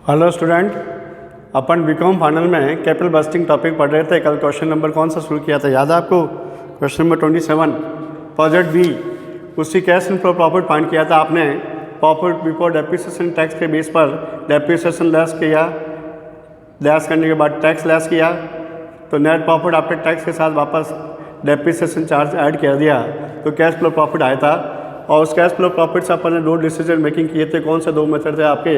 Hello student, अपन BCom final में capital budgeting topic पढ़ रहे थे। कल क्वेश्चन नंबर कौन सा शुरू किया था याद है आपको? क्वेश्चन नंबर 27 प्रोजेक्ट बी, उसकी कैश इनफ्लो प्रॉफिट फाइंड किया था आपने। प्रॉफिट बिफोर डेप्रिसिएशन टैक्स के बेस पर डेप्रिसिएशन लेस किया, लेस करने के बाद टैक्स लेस किया तो नेट प्रॉफिट आफ्टर टैक्स के साथ वापस डेप्रिसिएशन चार्ज ऐड कर दिया तो कैश फ्लो प्रॉफिट आया था। और उस कैश फ्लो प्रॉफिट से अपन ने दो डिसीजन मेकिंग किए थे। कौन से दो मेथड थे आपके?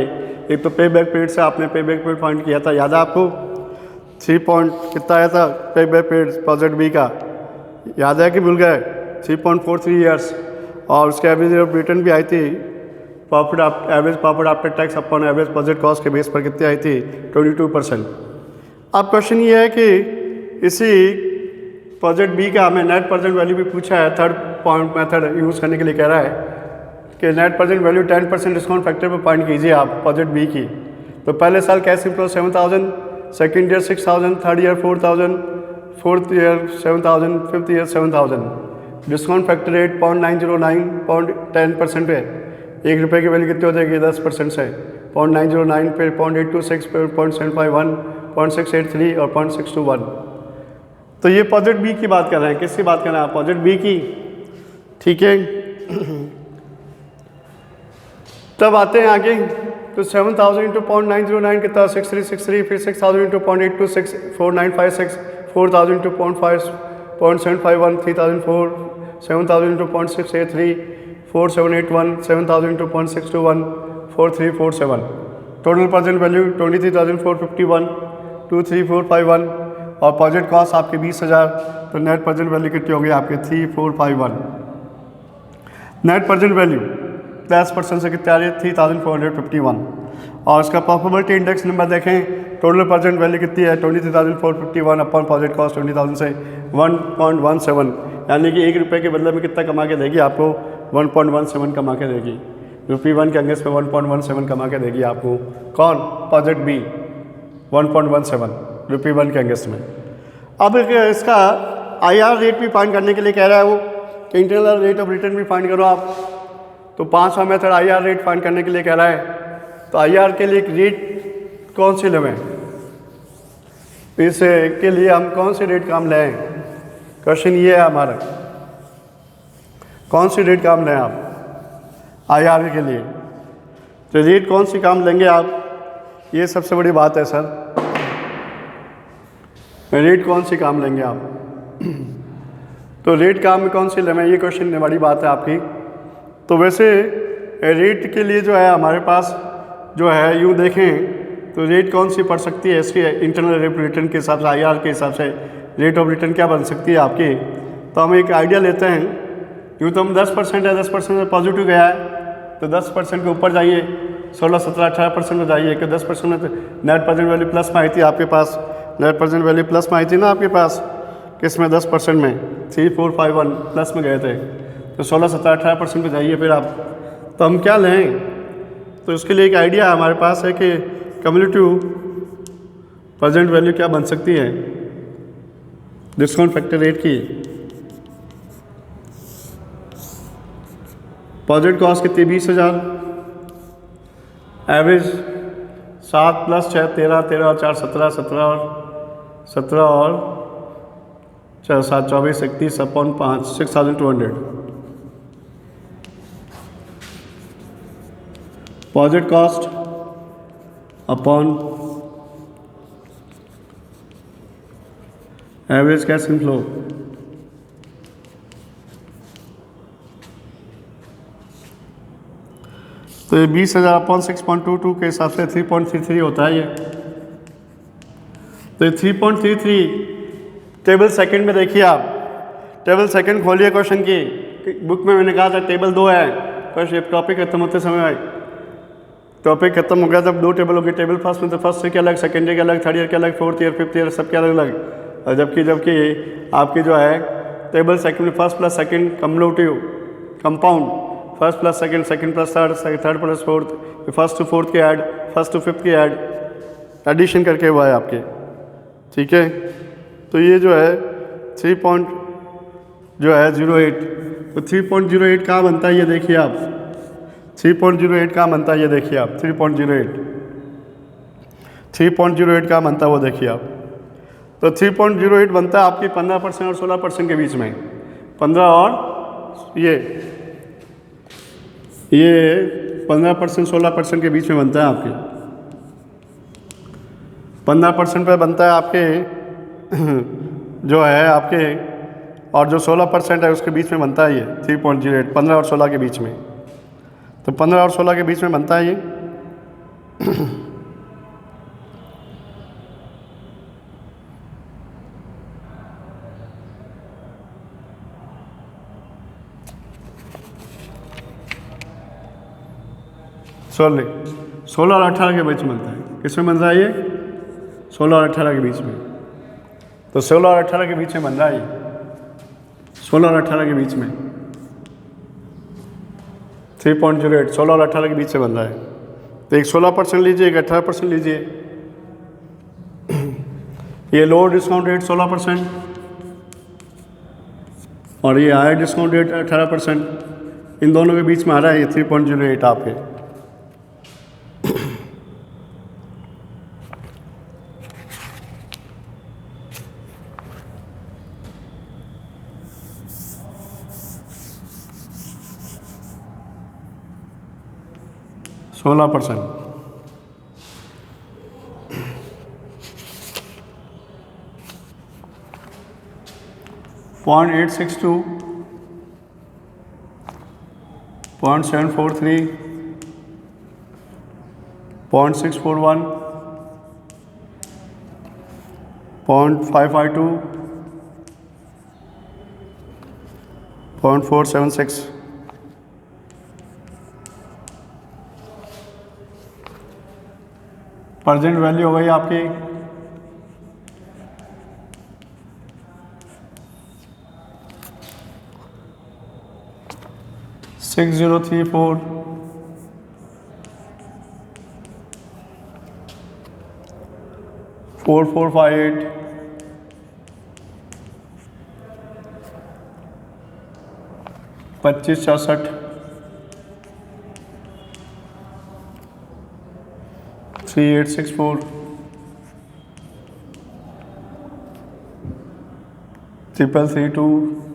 एक तो पे बैक पीरियड से आपने पे बैक पीरियड फाइंड किया था, याद है आपको? 3 पॉइंट कितना आया था पे बैक पीरियड प्रोजेक्ट बी का, याद है कि भूल गए? 3.43 ईयर्स। और उसके एवरेज रेट ऑफ रिटर्न भी आई थी, profit average profit after tax upon average project cost के बेस पर कितनी आई थी? 22%। अब क्वेश्चन ये है कि इसी प्रोजेक्ट बी का हमें नेट प्रेजेंट वैल्यू भी पूछा है। थर्ड पॉइंट मेथड यूज़ करने के लिए कह रहा है कि net present value 10% discount factor पर फाइंड कीजिए आप प्रोजेक्ट बी की। तो पहले साल cash inflow 7000, second year 6000, third year 4000, fourth year 7000, fifth year 7000। Discount factor rate 0.909, 10% पे ₹1 की वैल्यू कितनी हो जाएगी? 10% से 0.909 पे 0.826 पे 0.751, 0.683 और 0.621। तो ये प्रोजेक्ट बी की बात कर रहे हैं। किसकी बात कर रहे हैं आप? प्रोजेक्ट बी की, ठीक है। तब आते हैं आगे तो 7000 इंटू 0.909 कितना? 6363, फिर 6000 into 0.826, 4956, 4000 into 0.751, 3004, 7000 into 0.683, 4781, 7000 into 0.621, 4347। Total present value 23,451, 23451 और प्रोजेक्ट कॉस्ट आपके 20,000। तो नेट प्रेजेंट वैल्यू कितनी होगी आपके? 3451। नेट प्रेजेंट वैल्यू 10% से कितने आ रही है? 3451। और उसका प्रॉफिटेबिलिटी इंडेक्स नंबर देखें, टोटल प्रेजेंट वैल्यू कितनी है? 23,451 अपन प्रोजेक्ट कॉस्ट 20,000 से 1.17, यानी कि ₹1 के बदले में कितना कमा के देगी आपको? 1.17 कमा के देगी। ₹1 के अगेंस्ट में 1.17 कमा के देगी आपको। कौन? Project B. 1.17 ₹1 के अगेंस्ट में। अब इसका IR रेट भी फाइंड करने के लिए कह रहा है वो कि इंटरनल रेट ऑफ रिटर्न भी फाइंड करो आप। तो 5वां मेथड IR रेट फाइंड करने के लिए कह रहा है। तो IR के लिए एक रेट कौन सी लें? इस के लिए हम कौन सी रेट काम लें? क्वेश्चन ये है हमारा, कौन सी रेट काम लें आप IR के लिए? तो रेट कौन सी काम लेंगे आप? ये सबसे बड़ी बात है सर, रेट कौन सी काम लेंगे आप? तो रेट काम में कौन सी लें, ये क्वेश्चन बड़ी बात है आपकी। तो वैसे रेट के लिए जो है हमारे पास जो है, यूँ देखें तो रेट कौन सी पड़ सकती है इसकी इंटरनल रेट ऑफ रिटर्न के हिसाब से, IR के हिसाब से रेट ऑफ रिटर्न क्या बन सकती है आपकी? तो हम एक आइडिया लेते हैं। यूँ तो हम 10% है, 10% में पॉजिटिव गया है तो 10% के ऊपर जाइए, 16, 17, 18% में जाइए कि 10% में नेट प्रेजेंट वैल्यू प्लस में आई थी आपके पास। नेट प्रेजेंट वैल्यू प्लस में आई थी ना आपके पास, किसमें? 10% में 3451 प्लस में गए थे। तो 16, 17, 18% पे जाइए फिर आप। तो हम क्या लें? तो उसके लिए एक आइडिया हमारे पास है कि कम्युलेटिव प्रेजेंट वैल्यू क्या बन सकती है डिस्काउंट फैक्टर रेट की। प्रोजेक्ट कॉस्ट कितनी? 20,000। एवरेज 7 + 6 13, 13 और 4 17, 17 और 4 7 24 31 upon 5 6200। Project cost upon average cash inflow. तो ये 20,000 अपॉन 6.22 के हिसाब से 3.33 होता है ये। तो ये 3.33 टेबल सेकंड में देखिए आप। टेबल सेकंड खोलिए क्वेश्चन की बुक में। मैंने कहा था टेबल 2 है। क्वेश्चन टॉपिक खत्म होते समय टॉपिक खत्म हो गया तब 2 टेबल हो गए। टेबल फर्स्ट में तो फर्स्ट ईयर के अलग, सेकेंड ईयर के अलग, थर्ड ईयर के अलग, फोर्थ ईयर, फिफ्थ ईयर सबके अलग अलग। और जबकि आपकी जो है टेबल सेकंड में first plus second cumulative compound, first plus second, second plus third, third plus fourth, first to fourth के ऐड, फर्स्ट टू फिफ्थ के ऐड, एडिशन करके हुआ है आपके, ठीक है। तो ये जो है 3.08, तो 3.08 कहाँ बनता है ये देखिए आप। 3.08 कहाँ बनता है ये देखिए आप। 3.08 3.08 का बनता है वो देखिए आप। तो 3.08 बनता है आपकी 15% और 16% के बीच में। 15 और ये 15% 16% के बीच में बनता है आपके। 15% पे बनता है आपके जो है आपके, और जो 16% है उसके बीच में बनता है ये 3.08, 15 और 16 के बीच में। तो 15 और 16 के बीच में बनता है ये। सोलह और 18 के बीच में बनता है। किस में बन रहा है ये? 16 और 18 के बीच में। तो 16 और 18 के बीच में बन रहा है ये। 16 और 18 के बीच में 3.08 16 और 18 के बीच से बन रहा है। तो एक 16% लीजिए, एक 18% लीजिए। ये लोअर डिस्काउंट रेट 16% और ये हायर डिस्काउंट रेट 18%। इन दोनों के बीच में आ रहा है ये 3.08 आपके। सोलह %। .862, .743, .641, .552, .476। प्रेजेंट वैल्यू हो गई आपकी 6034 4458 2566 3864 3332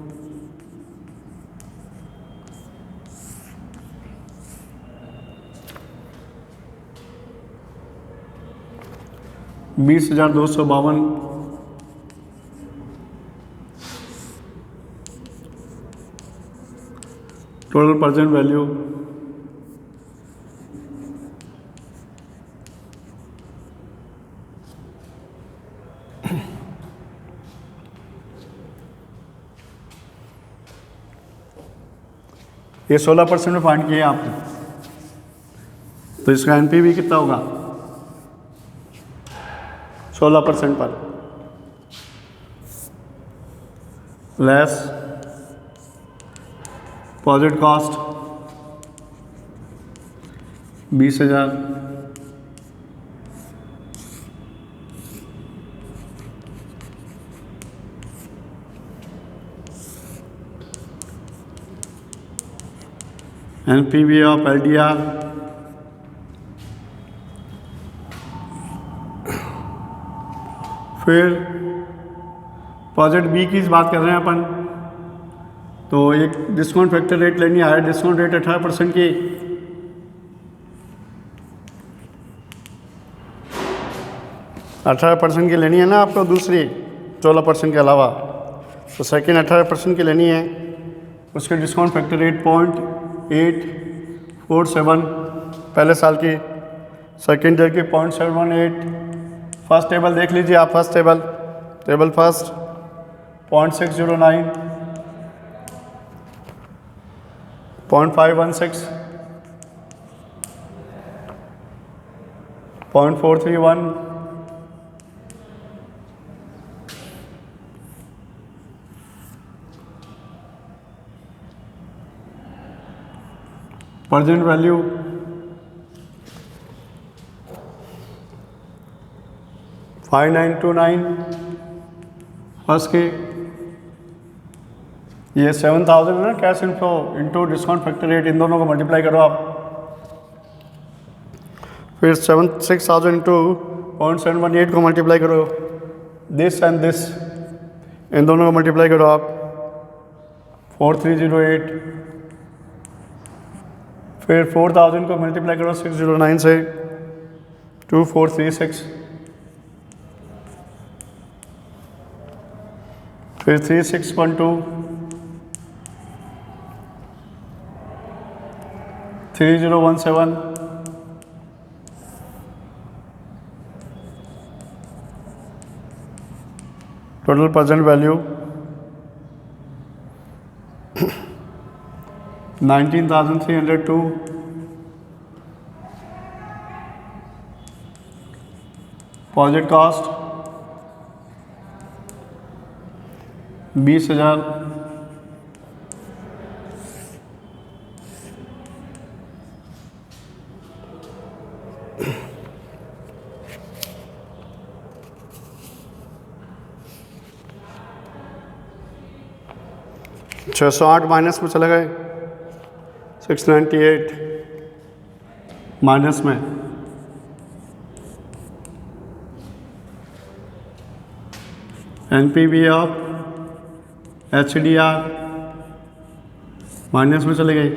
20,252 टोटल प्रेजेंट वैल्यू। ये 16% में फाइंड किया आपने, तो इसका एनपीवी कितना होगा 16% पर less project cost 20,000 NPV of LDR फिर प्रोजेक्ट बी की बात कर रहे हैं अपन, तो एक डिस्काउंट फैक्टर रेट लेनी है, डिस्काउंट रेट 18% की। अठारह % की लेनी है ना आपको, दूसरी 16% के अलावा, तो सेकेंड 18% की लेनी है। उसके डिस्काउंट फैक्टर रेट 0.847 पहले साल की, सेकेंड ईयर की 0.718। फर्स्ट टेबल देख लीजिए आप, first table first 0.609 0.516 0.431 present value 5929 first के, ये 7,000 है ना cash inflow into discount factor rate, इन दोनों को मल्टीप्लाई करो आप। फिर 6,000 इंटू 0.718 को मल्टीप्लाई करो दिस एंड दिस, इन दोनों को मल्टीप्लाई करो आप 4308, फिर 4000 को मल्टीप्लाई करो 609 से 2436, फिर 3612, 3017, total present value 19,302, project cost 20,000, $608 minus में चले गए, 698 माइनस में, NPV ऑफ HDR माइनस में चले गई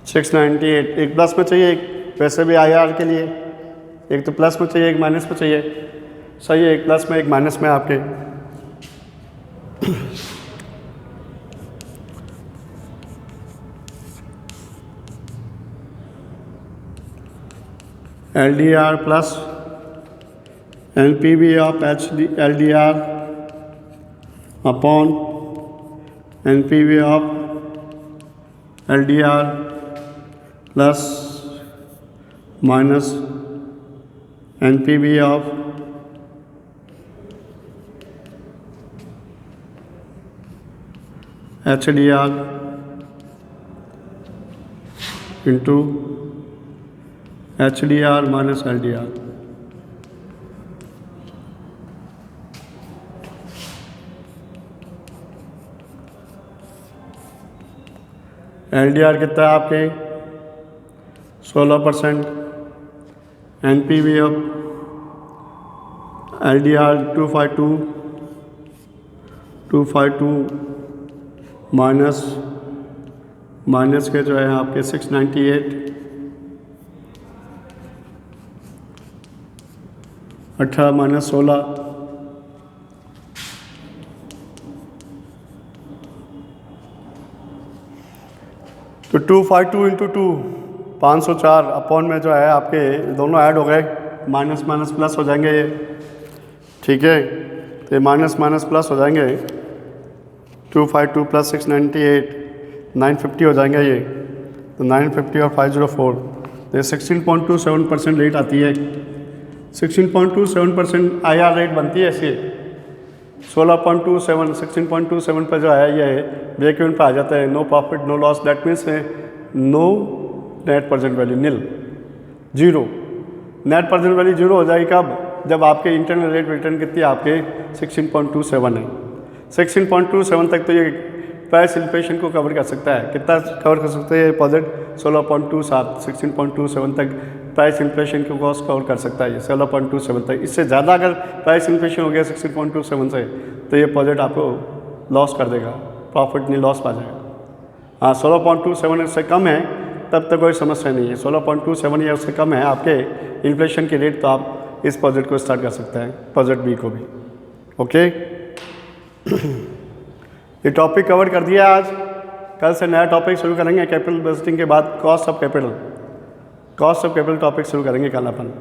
698, एक प्लस में चाहिए, एक वैसे भी IR के लिए एक तो प्लस में चाहिए एक माइनस में चाहिए, सही है, एक प्लस में एक माइनस में आपके। LDR plus NPV of LDR upon NPV of LDR plus minus NPV of HDR into HDR minus LDR। LDR कितना है आपके 16%, NPV ऑफ LDR 252 माइनस के जो है आपके 698, 18 माइनस 16, तो 252 इंटू 2 504 अपॉन में जो है आपके दोनों ऐड हो गए, माइनस माइनस प्लस हो जाएंगे ये, ठीक है, तो ये माइनस माइनस प्लस हो जाएंगे, 252 प्लस 698 950 हो जाएंगे ये, तो 950 और 504, तो ये 16.27% रेट आती है, 16.27% IR रेट बनती है ऐसे, 16.27 16.27 पर जो है ये ब्रेक इवन पर आ जाता है, no profit no loss, that means no net present value nil, zero, net present value zero हो जाएगी कब, जब आपके इंटरनल रेट रिटर्न कितनी है आपके 16.27 है, 16.27 तक तो ये प्राइस इन्फ्लेशन को कवर कर सकता है, कितना कवर कर सकता है ये प्रोजेक्ट 16.27 16.27 तक प्राइस इन्फ्लेशन को कॉस्ट कवर कर सकता है ये 16.27 तक, इससे ज़्यादा अगर प्राइस इन्फ्लेशन हो गया 16.27 से तो ये प्रोजेक्ट आपको लॉस कर देगा, प्रॉफिट नहीं लॉस पा जाएगा। हाँ 16.27 से कम है तब तक कोई समस्या नहीं है, 16.27 या उससे कम है आपके इन्फ्लेशन की रेट, तो आप इस प्रोजेक्ट को स्टार्ट कर सकते हैं, प्रोजेक्ट बी को भी। ओके ये टॉपिक कवर कर दिया आज, कल से नया टॉपिक शुरू करेंगे कैपिटल बजटिंग के बाद, कॉस्ट ऑफ कैपिटल टॉपिक शुरू करेंगे कल अपन।